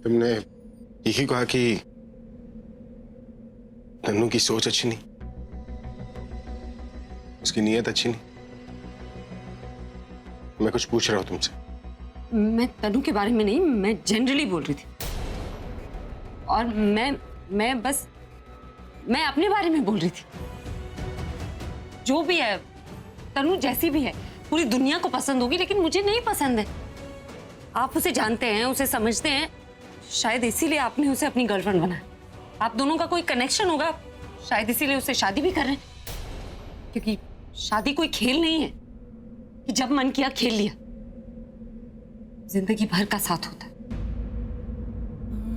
तुमने यही कहा कि तन्नू की सोच अच्छी नहीं, उसकी नीयत अच्छी नहीं। मैं कुछ पूछ रहा हूं तुमसे। मैं तन्नू के बारे में नहीं, मैं जनरली बोल रही थी। और मैं अपने बारे में बोल रही थी। जो भी है, तन्नू जैसी भी है, पूरी दुनिया को पसंद होगी, लेकिन मुझे नहीं पसंद है। आप उसे जानते हैं, उसे समझते हैं, शायद इसीलिए आपने उसे अपनी गर्लफ्रेंड बनाया। आप दोनों का कोई कनेक्शन होगा, शायद इसीलिए उससे शादी भी कर रहे हैं। क्योंकि शादी कोई खेल नहीं है कि जब मन किया खेल लिया। जिंदगी भर का साथ होता है,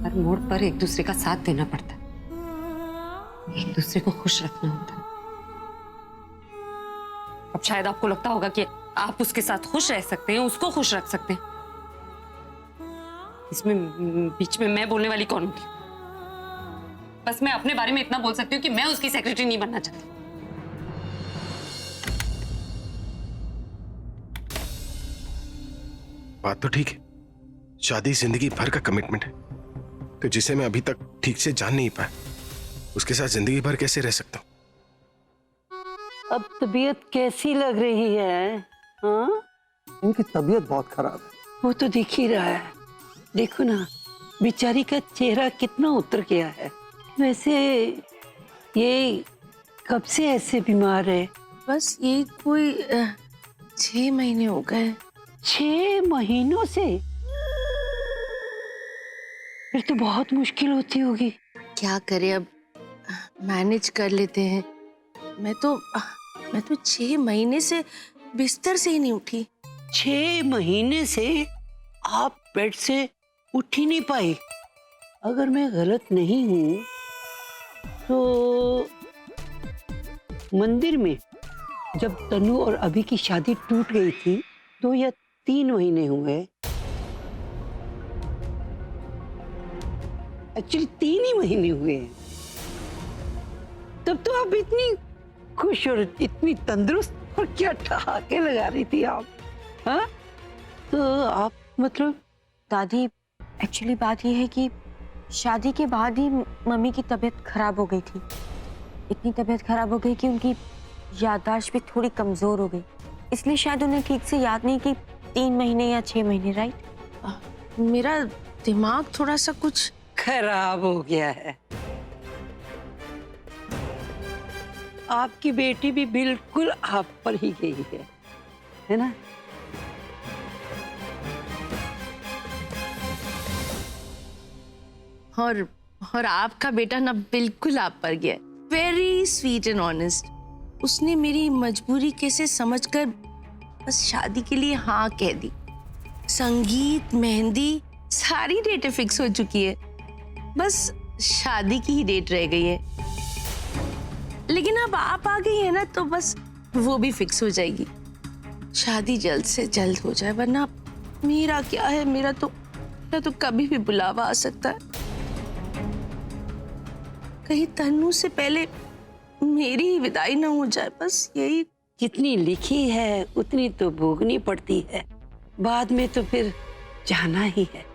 हर मोड़ पर एक दूसरे का साथ देना पड़ता है, एक दूसरे को खुश रखना होता है। अब शायद आपको लगता होगा कि आप उसके साथ खुश रह सकते हैं, उसको खुश रख सकते हैं। इसमें बीच में मैं बोलने वाली कौन होती? बस मैं अपने बारे में इतना बोल सकती हूँ कि मैं उसकी सेक्रेटरी नहीं बनना चाहती। बात तो ठीक है, शादी जिंदगी भर का कमिटमेंट है, तो जिसे मैं अभी तक ठीक से जान नहीं पाया, उसके साथ जिंदगी भर कैसे रह सकता हूँ? अब तबीयत कैसी लग रही है? हाँ, इनकी तबीयत बहुत खराब है। वो तो दिख ही रहा है। देखो ना, बेचारी का चेहरा कितना उतर गया है। वैसे ये कब से ऐसे बीमार है? बस ये कोई 6 महीने हो गए। 6 महीनों से? फिर तो बहुत मुश्किल होती होगी। क्या करें, अब मैनेज कर लेते हैं। मैं तो 6 महीने से बिस्तर से ही नहीं उठी। 6 महीने से आप बेड से उठ ही नहीं पाई। अगर मैं गलत नहीं हूं तो मंदिर में जब तनु और अभी की शादी टूट गई थी 2 या 3 महीने हुए। एक्चुअली 3 ही महीने हुए हैं। तब तो आप इतनी खुश और इतनी तंदुरुस्त और क्या ठहाके लगा रही थी आप। हाँ, तो आप मतलब दादी, एक्चुअली बात यह है कि शादी के बाद ही मम्मी की तबीयत खराब हो गई थी। इतनी तबीयत खराब हो गई कि उनकी याददाश्त भी थोड़ी कमजोर हो गई, इसलिए शायद उन्हें ठीक से याद नहीं कि 3 महीने या 6 महीने। राइट? मेरा दिमाग थोड़ा सा कुछ खराब हो गया है। आपकी बेटी भी बिल्कुल आप पर ही गई है ना? और आपका बेटा ना बिल्कुल आप पर गया। Very sweet and honest. उसने मेरी मजबूरी कैसे समझकर बस शादी के लिए हाँ कह दी। संगीत, मेहंदी, सारी डेटें फिक्स हो चुकी है, बस शादी की ही डेट रह गई है। लेकिन अब आप आ गई है ना, तो बस वो भी फिक्स हो जाएगी। शादी जल्द से जल्द हो जाए, वरना मेरा क्या है, मेरा तो कभी भी बुलावा आ सकता है। कहीं तन्नू से पहले मेरी ही विदाई ना हो जाए, बस यही। जितनी लिखी है उतनी तो भोगनी पड़ती है, बाद में तो फिर जाना ही है।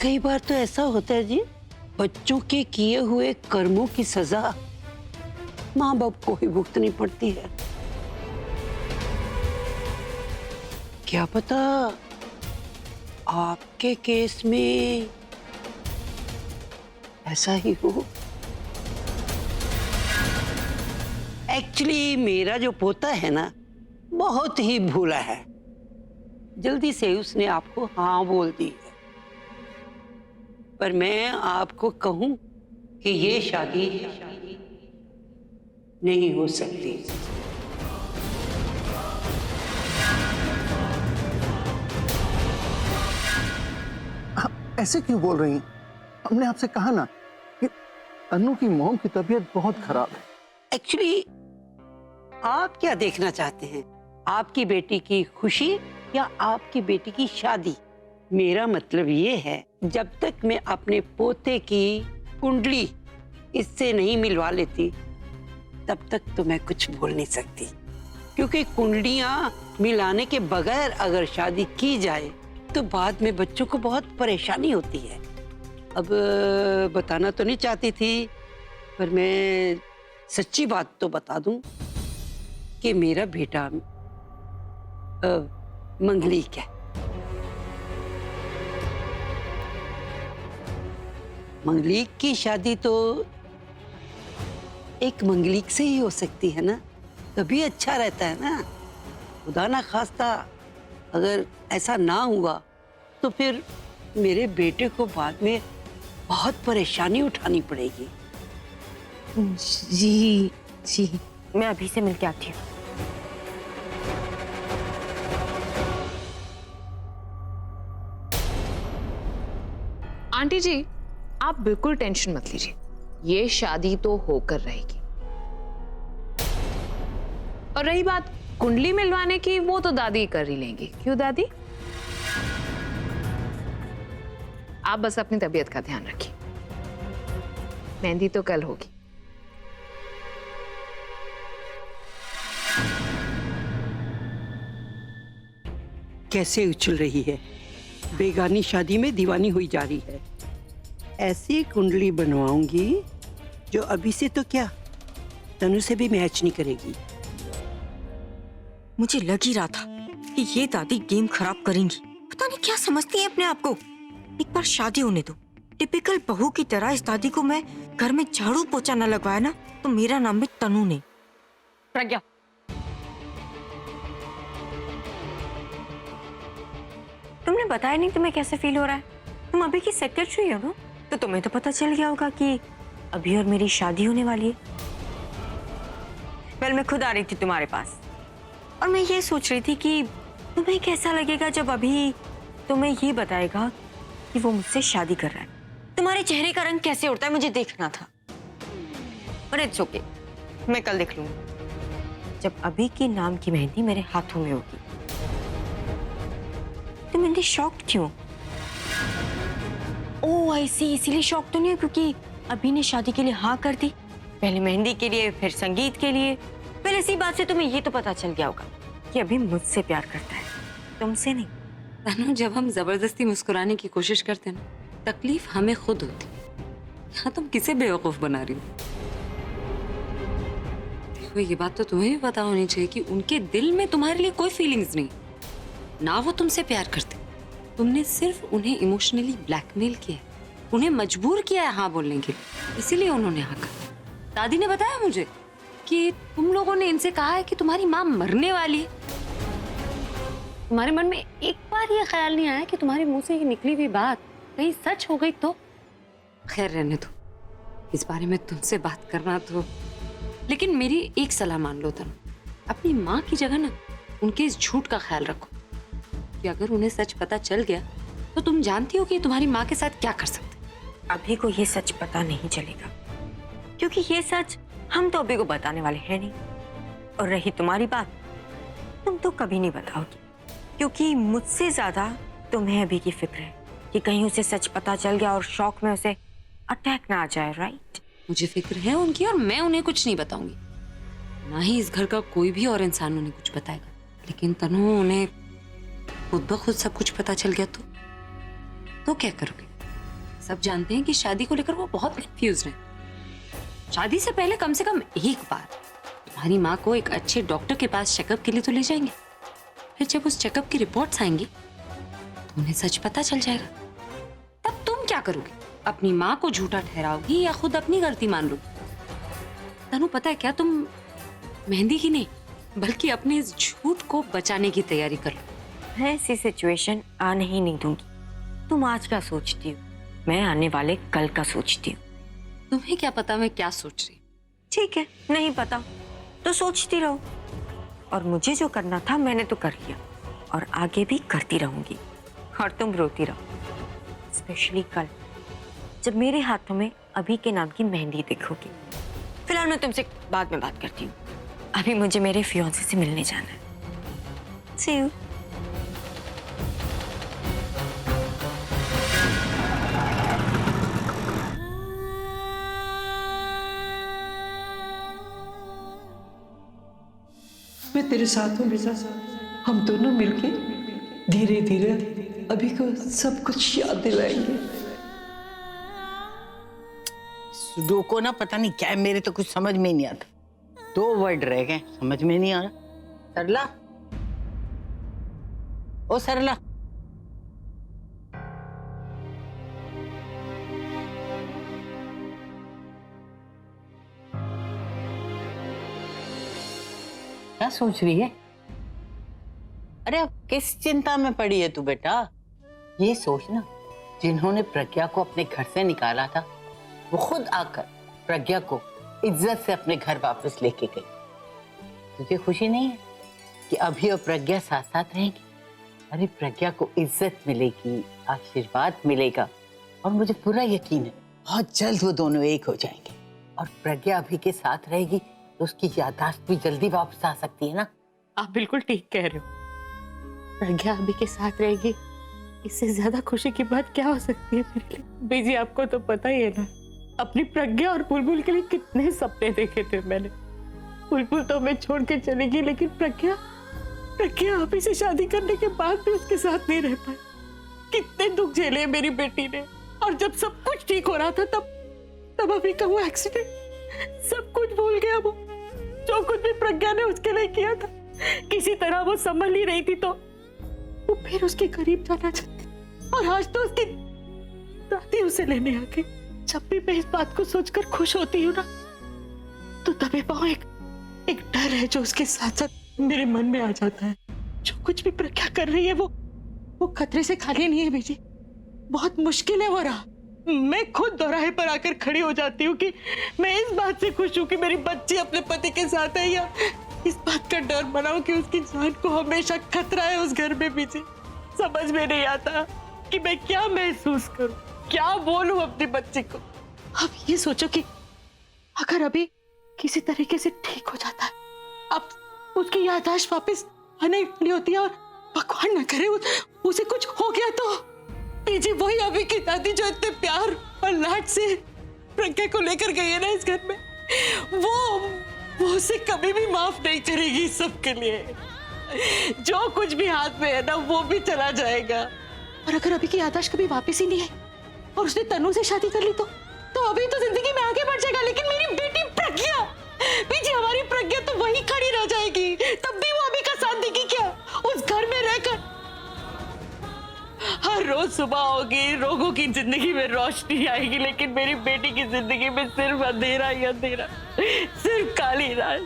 कई बार तो ऐसा होता है जी, बच्चों के किए हुए कर्मों की सजा माँ बाप को ही भुगतनी पड़ती है। क्या पता आपके केस में ऐसा ही हो। एक्चुअली मेरा जो पोता है ना, बहुत ही भोला है। जल्दी से उसने आपको हाँ बोल दी है। पर मैं आपको कहूं कि ये शादी नहीं हो सकती। ऐसे क्यों बोल रही हैं? हमने आपसे कहा ना कि तन्नू की मॉम की तबीयत बहुत खराब है। एक्चुअली आप क्या देखना चाहते हैं, आपकी बेटी की खुशी या आपकी बेटी की शादी? मेरा मतलब ये है, जब तक मैं अपने पोते की कुंडली इससे नहीं मिलवा लेती तब तक तो मैं कुछ बोल नहीं सकती। क्योंकि कुंडलियां मिलाने के बगैर अगर शादी की जाए तो बाद में बच्चों को बहुत परेशानी होती है। अब बताना तो नहीं चाहती थी, पर मैं सच्ची बात तो बता दूं कि मेरा बेटा मंगलीक है। मंगलीक की शादी तो एक मंगलीक से ही हो सकती है ना, तभी अच्छा रहता है ना। खुदा ना खास्ता अगर ऐसा ना हुआ तो फिर मेरे बेटे को बाद में बहुत परेशानी उठानी पड़ेगी। जी जी। मैं अभी से मिलके आती हूँ। आंटी जी, आप बिल्कुल टेंशन मत लीजिए, ये शादी तो होकर रहेगी। और रही बात कुंडली मिलवाने की, वो तो दादी कर ही लेंगी। क्यों दादी? आप बस अपनी तबीयत का ध्यान रखिए। मेहंदी तो कल होगी। कैसे उछल रही है, बेगानी शादी में दीवानी हुई जा रही है। ऐसी कुंडली बनवाऊंगी जो अभी से तो क्या तनु से भी मैच नहीं करेगी। मुझे लग ही रहा था कि ये दादी गेम खराब करेंगी। पता नहीं क्या समझती है अपने आप को। एक बार शादी होने दो। टिपिकल बहू की तरह इस दादी को मैं घर में झाड़ू पोछा न लगवाया ना तो मेरा नाम भी तनु नहीं। प्रज्ञा, तुमने बताया नहीं तुम्हें कैसे फील हो रहा है। तुम अभी की सेक्रेटरी हो ना, तो तुम्हें तो पता चल गया होगा कि अभी और मेरी शादी होने वाली है। वेल, मैं खुद आ रही थी तुम्हारे पास और मैं ये सोच रही थी कि तुम्हें कैसा लगेगा जब अभी तुम्हें ये बताएगा कि वो मुझसे शादी कर रहा है। तुम्हारे चेहरे का रंग कैसे उड़ता है मुझे देखना था। पर इट्स ओके, मैं कल देख लूंगी जब अभी के नाम की मेहंदी मेरे हाथों में होगी। तुम इतनी शॉक्ड क्यों? ओह आई सी, इसीलिए शॉक तो नहीं है क्योंकि अभी ने शादी के लिए हाँ कर दी। पहले मेहंदी के लिए, फिर संगीत के लिए। पहले इसी बात से तुम्हें ये तो पता चल गया होगा कि अभी मुझसे प्यार करता है, तुमसे नहीं। तनु, जब हम जबरदस्ती मुस्कुराने की कोशिश करते हैं ना, तकलीफ हमें खुद होती है। यहाँ तुम किसे बेवकूफ बना रही हो? देखो, ये बात तो तुम्हें भी पता होनी चाहिए कि उनके दिल में तुम्हारे लिए कोई फीलिंग्स नहीं ना। वो तुमसे प्यार करते, तुमने सिर्फ उन्हें इमोशनली ब्लैकमेल किया, उन्हें मजबूर किया है हाँ बोलने के लिए, इसीलिए उन्होंने हाँ कहा। दादी ने बताया मुझे कि तुम लोगों ने इनसे कहा है कि तुम्हारी माँ मरने वाली है। तुम्हारे मन में एक बार ये ख्याल नहीं आया कि तुम्हारे मुंह से ये निकली हुई बात कहीं सच हो गई तो? खैर रहने दो, इस बारे में तुमसे बात करना तो। लेकिन मेरी एक सलाह मान लो तनु, अपनी माँ की जगह ना उनके इस झूठ का ख्याल रखो कि अगर उन्हें सच पता चल गया तो तुम जानती हो कि तुम्हारी माँ के साथ क्या कर सकते। अभी को ये सच पता नहीं चलेगा क्योंकि ये सच हम तो अभी को बताने वाले हैं नहीं। और रही तुम्हारी बात, तुम तो कभी नहीं बताओगी क्योंकि मुझसे ज्यादा तुम्हें अभी की फिक्र है कि कहीं उसे सच पता चल गया और शौक में उसे अटैक ना आ जाए। राइट? मुझे फिक्र है उनकी और मैं उन्हें कुछ नहीं बताऊंगी, ना ही इस घर का कोई भी और इंसान उन्हें कुछ बताएगा। लेकिन तनु, उन्हें खुद ब खुद सब कुछ पता चल गया तो क्या करोगे? सब जानते हैं कि शादी को लेकर वो बहुत कंफ्यूज हैं। शादी से पहले कम से कम एक बार तुम्हारी माँ को एक अच्छे डॉक्टर के पास चेकअप के लिए तो ले जाएंगे। फिर जब उस चेकअप की रिपोर्ट्स आएंगी तो उन्हें सच पता चल जाएगा। तब तुम क्या करोगे? अपनी माँ को झूठा ठहराओगी या खुद अपनी गलती मान लोगी? तनु, पता है क्या, तुम मेहंदी की नहीं बल्कि अपने इस झूठ को बचाने की तैयारी कर लो। मैं ऐसी सिचुएशन आने ही नहीं दूंगी। तुम आज का सोचती हो, मैं आने वाले कल का सोचती हूँ। तुम्हें क्या पता मैं क्या सोच रही? ठीक है, नहीं पता तो सोचती रहो। और मुझे जो करना था मैंने तो कर लिया और आगे भी करती रहूंगी। और तुम रोती रहो, स्पेशली कल जब मेरे हाथों में अभी के नाम की मेहंदी देखोगी। फिलहाल मैं तुमसे बाद में बात करती हूँ। अभी मुझे मेरे फियांसे से मिलने जाना है। See you. मैं तेरे साथ हूँ बेटा। हम दोनों मिलके धीरे धीरे अभी को सब कुछ याद दिलाएंगे। सुडोको ना पता नहीं क्या है, मेरे तो कुछ समझ में ही नहीं आता। 2 वर्ड रह गए, समझ में नहीं आ रहा। सरला, ओ सरला, क्या सोच रही है? अरे अब किस चिंता में पड़ी है तू बेटा? ये सोचना, जिन्होंने प्रज्ञा को अपने घर से निकाला था वो खुद आकर प्रज्ञा को इज्जत से अपने घर वापस लेके गई। तुझे खुशी नहीं है कि अभी और प्रज्ञा साथ साथ रहेंगी? अरे प्रज्ञा को इज्जत मिलेगी, आशीर्वाद मिलेगा, और मुझे पूरा यकीन है बहुत जल्द वो दोनों एक हो जाएंगे। और प्रज्ञा अभी के साथ रहेगी तो उसकी याददाश्त भी जल्दी वापस आ सकती है ना। आप बिल्कुल ठीक कह रहे हो। प्रज्ञा अभी के साथ रहेगी, इससे ज्यादा खुशी की बात क्या हो सकती है मेरे लिए? बीजी आपको तो पता ही है ना, अपनी प्रज्ञा और बुलबुल के लिए कितने सपने देखे थे मैंने। बुलबुल तो मैं छोड़ के चली गई, लेकिन प्रज्ञा अभी से शादी करने के बाद भी उसके साथ नहीं रह पाई। कितने दुख झेले मेरी बेटी ने। और जब सब कुछ ठीक हो रहा था तब अभी का वो एक्सीडेंट, सब कुछ भूल गया वो। जो कुछ भी प्रज्ञा ने उसके लिए किया था, किसी तरह वो संभल ही रही थी, तो वो फिर उसके करीब जाना चाहती। और आज तो उसकी दादी उसे लेने आ गई। जब भी मैं इस बात को सोचकर खुश होती हूँ ना, तो तभी पाऊँ एक डर है जो उसके साथ साथ मेरे मन में आ जाता है। जो कुछ भी प्रज्ञा कर रही है वो खतरे से खाली नहीं है बीजी। बहुत मुश्किल है वो राह। मैं खुद दोराहे पर आकर खड़ी हो जाती हूँ कि मैं इस बात से खुश हूँ कि मेरी बच्ची अपने पति के साथ है, या इस बात का डर बनाऊं कि उसकी जान को हमेशा खतरा है उस घर में। पीछे समझ में नहीं आता कि मैं क्या महसूस करूं, क्या बोलूं अपनी बच्ची को। अब ये सोचो कि अगर अभी किसी तरीके से ठीक हो जाता है, अब उसकी याददाश्त वापस आने वाली होती है, और भगवान न करे उसे कुछ हो गया तो पीछे वही अभी की दादी जो इतने प्यार और लाड से प्रज्ञा को लेकर गई है ना इस घर में, वो उसे कभी भी माफ नहीं करेगी इस सब के लिए। जो कुछ भी हाथ में है ना वो भी चला जाएगा। और अगर अभी की याददाश्त कभी वापस ही नहीं आई और उसने तनु से शादी कर ली तो अभी तो जिंदगी में आगे बढ़ जाएगा। लेकिन मेरी बेटी प्रज्ञा, पीछे हमारी प्रज्ञा तो वही खड़ी रह जाएगी। तब भी वो अभी का साथ देगी क्या उस घर में रहकर? हर रोज सुबह होगी, लोगों की जिंदगी में रोशनी आएगी, लेकिन मेरी बेटी की जिंदगी में सिर्फ अंधेरा ही अंधेरा, सिर्फ काली रात।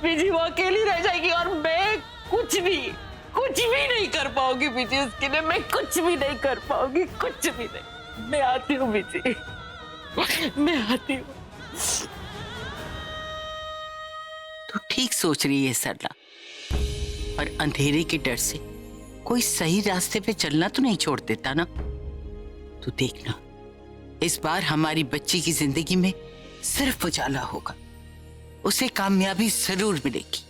बीजी वो अकेली रह जाएगी और मैं कुछ भी नहीं कर पाऊंगी बीजी उसके लिए। मैं कुछ भी नहीं कर पाऊंगी, कुछ भी नहीं। मैं आती हूँ बीजी, मैं आती हूँ। तू ठीक सोच रही है सरला, और अंधेरे के डर से कोई सही रास्ते पे चलना तो नहीं छोड़ देता ना। तू देखना, इस बार हमारी बच्ची की जिंदगी में सिर्फ उजाला होगा, उसे कामयाबी जरूर मिलेगी।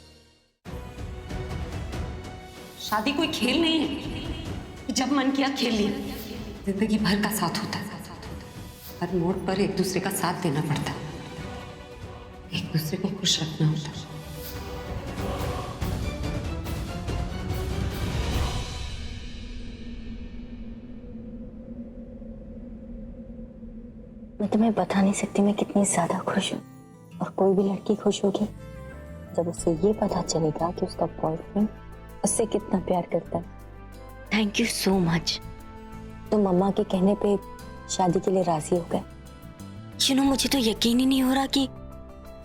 शादी कोई खेल नहीं है, जब मन किया खेल लिया। जिंदगी भर का साथ होता है, हर मोड़ पर एक दूसरे का साथ देना पड़ता है, एक दूसरे को खुश रखना होता है। मैं तुम्हें बता नहीं सकती मैं कितनी ज्यादा खुश हूँ। और कोई भी लड़की खुश होगी जब उसे ये पता चलेगा कि उसका बॉयफ्रेंड उससे कितना प्यार करता है। Thank you so much. तो मम्मा के कहने पे शादी के लिए राजी हो गए। मुझे तो यकीन ही नहीं हो रहा कि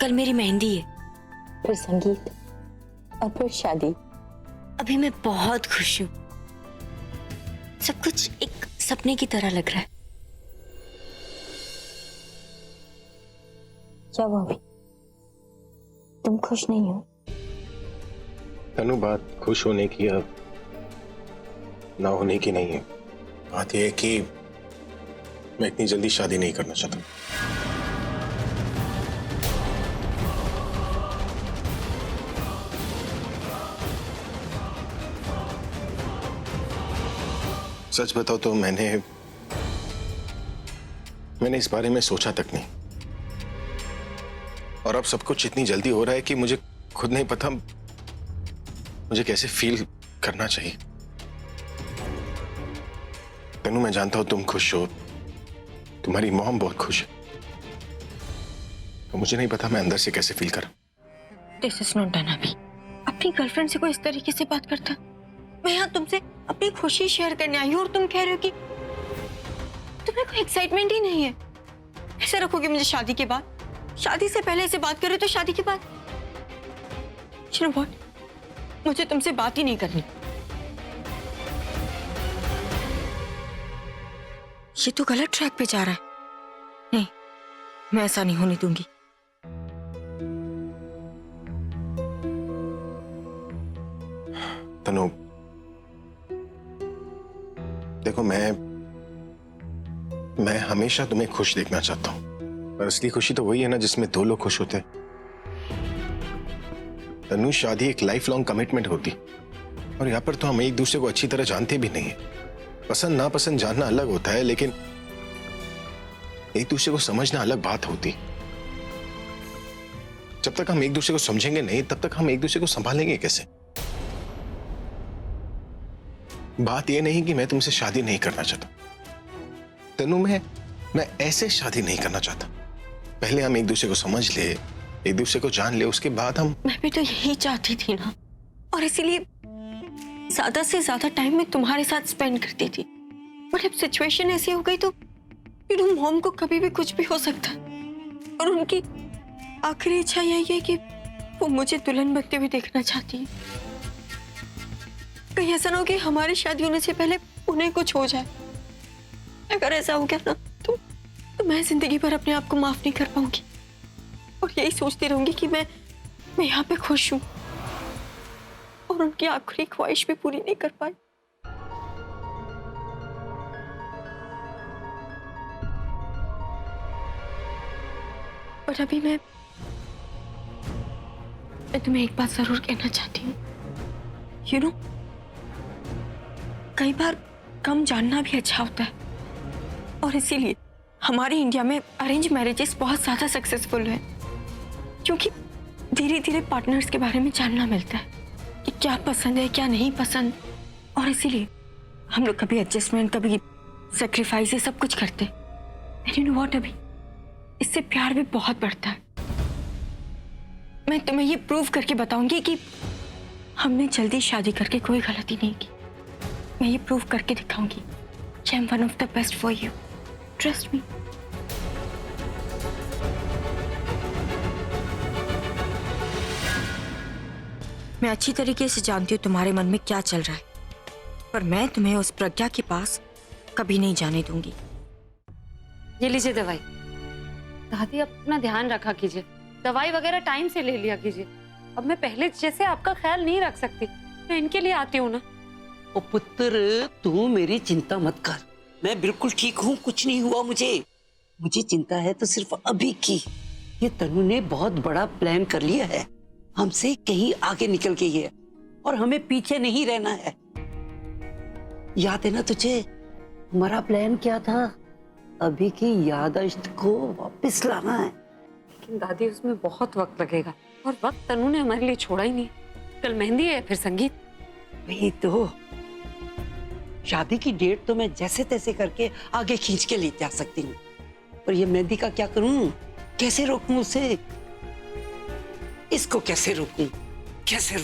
कल मेरी मेहंदी है, फिर संगीत और फिर शादी। अभी मैं बहुत खुश हूँ। सब कुछ एक सपने की तरह लग रहा है। क्या हुआ अभी? तुम खुश नहीं हो? तनु, बात खुश होने की या ना होने की नहीं है। बात यह है कि मैं इतनी जल्दी शादी नहीं करना चाहता। सच बताओ तो मैंने इस बारे में सोचा तक नहीं, और अब सब कुछ इतनी जल्दी हो रहा है कि मुझे खुद नहीं पता मुझे कैसे फील करना चाहिए। तनु, मैं जानता हूं तुम खुश हो, तुम्हारी मॉम बहुत खुश है, तो मुझे नहीं पता मैं अंदर से कैसे फील करूं। दिस इज नॉट डन अभी। अपनी गर्लफ्रेंड से कोई इस तरीके से बात करता? मैं यहाँ तुमसे अपनी खुशी शेयर करने आई हूँ और तुम कह रहे हो कि तुम्हें कोई एक्साइटमेंट ही नहीं है। ऐसे रखोगे मुझे शादी के बाद? शादी से पहले ऐसे बात कर रहे हो तो शादी के बाद? You know what? मुझे तुमसे बात ही नहीं करनी। ये तो गलत ट्रैक पे जा रहा है। नहीं, मैं ऐसा नहीं होने दूंगी। तनु, देखो मैं हमेशा तुम्हें खुश देखना चाहता हूं, पर असली खुशी तो वही है ना जिसमें दो लोग खुश होते हैं। तनु, शादी एक लाइफ लॉन्ग कमिटमेंट होती, और यहाँ पर तो हम एक दूसरे को अच्छी तरह जानते भी नहीं है। पसंद नापसंद जानना अलग होता है, लेकिन एक दूसरे को समझना अलग बात होती। जब तक हम एक दूसरे को समझेंगे नहीं, तब तक हम एक दूसरे को संभालेंगे कैसे? बात यह नहीं कि मैं तुमसे शादी नहीं करना चाहता तनु, मैं ऐसे शादी नहीं करना चाहता। पहले हम एक दूसरे को समझ ले, एक दूसरे को जान ले, उसके बाद हम। मैं भी तो यही चाहती थी ना, और इसीलिए ज्यादा से ज्यादा टाइम मैं तुम्हारे साथ स्पेंड करती थी। बट अब सिचुएशन ऐसी हो गई तो मॉम को कभी भी कुछ भी हो सकता, और उनकी आखिरी इच्छा यही है कि वो मुझे दुल्हन बनते हुए देखना चाहती है। कहीं ऐसा ना हो कि हमारी शादी होने से पहले उन्हें कुछ हो जाए। अगर ऐसा हो गया ना तो मैं जिंदगी भर अपने आप को माफ नहीं कर पाऊंगी, और यही सोचती रहूंगी कि मैं यहाँ पे खुश हूं, और उनकी आखिरी ख्वाहिश भी पूरी नहीं कर पाई। पर अभी मैं तुम्हें एक बात जरूर कहना चाहती हूँ। यू नो, कई बार कम जानना भी अच्छा होता है, और इसीलिए हमारे इंडिया में अरेंज मैरिजेस बहुत ज्यादा सक्सेसफुल है, क्योंकि धीरे धीरे पार्टनर्स के बारे में जानना मिलता है कि क्या पसंद है क्या नहीं पसंद, और इसीलिए हम लोग कभी एडजस्टमेंट कभी सेक्रीफाइस सब कुछ करते हैं। यू नो व्हाट, अभी इससे प्यार भी बहुत बढ़ता है। मैं तुम्हें ये प्रूव करके बताऊंगी कि हमने जल्दी शादी करके कोई गलती नहीं की। मैं ये प्रूव करके दिखाऊंगी कि I am one of the best for you. Trust me. मैं अच्छी तरीके से जानती हूँ तुम्हारे मन में क्या चल रहा है, पर मैं तुम्हें उस प्रज्ञा के पास कभी नहीं जाने दूंगी। ये लीजिए दवाई। दादी, अपना ध्यान रखा कीजिए, दवाई वगैरह टाइम से ले लिया कीजिए। अब मैं पहले जैसे आपका ख्याल नहीं रख सकती, मैं इनके लिए आती हूँ ना। ओ पुत्र, तू मेरी चिंता मत कर, मैं बिल्कुल ठीक हूँ, कुछ नहीं हुआ मुझे चिंता है तो सिर्फ अभी की। ये तनु ने बहुत बड़ा प्लान कर लिया है, हमसे कहीं आगे निकल गई है, और हमें पीछे नहीं रहना है। याद है ना तुझे हमारा प्लान क्या था? अभी की याददाश्त को वापस लाना है। लेकिन दादी, उसमें बहुत वक्त लगेगा, और वक्त तनु ने हमारे लिए छोड़ा ही नहीं। कल मेहंदी है, फिर संगीत। वही तो, शादी की डेट तो मैं जैसे तैसे करके आगे खींच के ले जा सकती हूँ, पर ये मेहंदी का क्या करूं? कैसे रोकूं उसे? इसको कैसे रोकूं? कैसे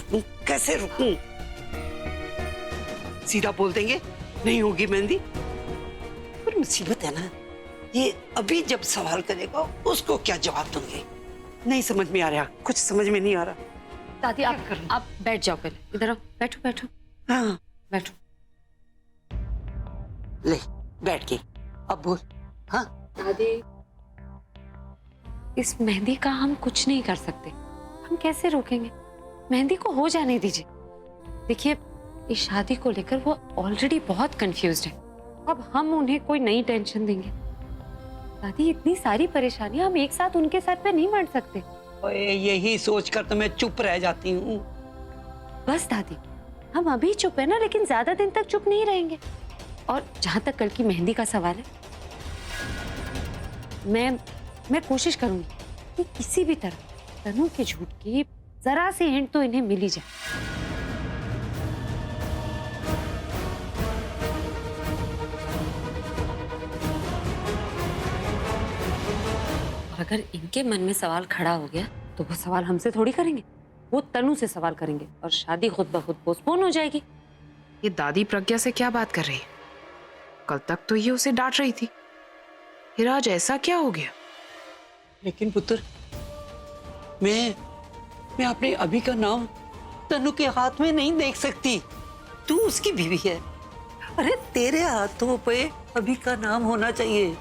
रोकूं? सीधा बोल देंगे नहीं होगी मेहंदी, पर मुसीबत है ना, ये अभी जब सवाल करेगा उसको क्या जवाब दूंगी? नहीं समझ में आ रहा, कुछ समझ में नहीं आ रहा। दादी, आप बैठ जाओ, पहले इधर आओ, बैठो। हाँ बैठो। ले बैठ गई, अब बोल। हाँ दादी, इस मेहंदी का हम कुछ नहीं कर सकते, हम कैसे रोकेंगे? मेहंदी को हो जाने दीजिए। देखिए, इस शादी को लेकर वो ऑलरेडी बहुत कंफ्यूज्ड है, अब हम उन्हें कोई नई टेंशन देंगे? दादी, इतनी सारी परेशानियां हम एक साथ उनके सर पे नहीं बांट सकते। यही सोचकर तो मैं चुप रह जाती हूँ। बस दादी, हम अभी चुप है ना, लेकिन ज्यादा दिन तक चुप नहीं रहेंगे। और जहां तक कल की मेहंदी का सवाल है, मैं कोशिश करूंगी कि किसी भी तरह तनु के झूठ की जरा सी हिंट तो इन्हें मिल ही जाए। और अगर इनके मन में सवाल खड़ा हो गया तो वो सवाल हमसे थोड़ी करेंगे, वो तनु से सवाल करेंगे और शादी खुद ब खुद पोस्टपोन हो जाएगी। ये दादी प्रज्ञा से क्या बात कर रही है? कल तक तो ये उसे डांट रही थी, फिर आज ऐसा क्या हो गया? लेकिन पुत्र, मैं अपने अभी का नाम तनु के हाथ में नहीं देख सकती। तू उसकी बीवी है। अरे तेरे हाथों पे अभी का नाम होना चाहिए।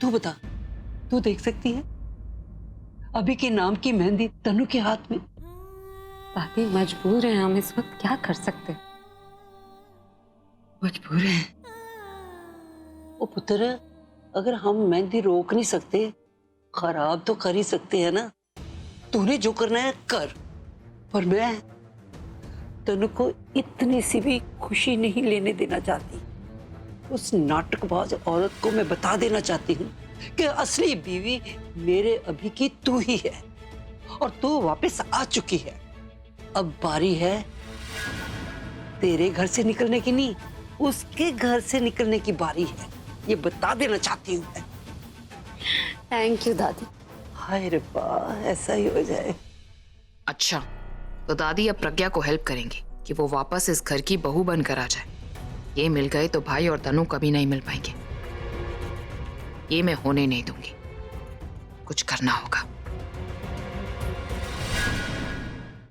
तू बता, तू देख सकती है अभी के नाम की मेहंदी तनु के हाथ में? दादी मजबूर हैं हम, इस वक्त क्या कर सकते हैं? मजबूर है। ओ पुत्र, अगर हम मेहंदी रोक नहीं सकते, खराब तो कर ही सकते हैं ना। तूने जो करना है कर, पर मैं तनु को इतनी सी भी खुशी नहीं लेने देना चाहती। उस नाटकबाज औरत को मैं बता देना चाहती हूँ कि असली बीवी मेरे अभी की तू ही है और तू वापस आ चुकी है। अब बारी है तेरे घर से निकलने की नहीं, उसके घर से निकलने की बारी है। ये बता देना चाहती हूँ मैं। थैंक यू दादी। हाय रब्बा, ऐसा ही हो जाए। अच्छा, तो दादी अब प्रज्ञा को हेल्प करेंगी कि वो वापस इस घर की बहू बनकर आ जाए। ये मिल गए तो भाई और तनु कभी नहीं मिल पाएंगे। ये मैं होने नहीं दूंगी, कुछ करना होगा।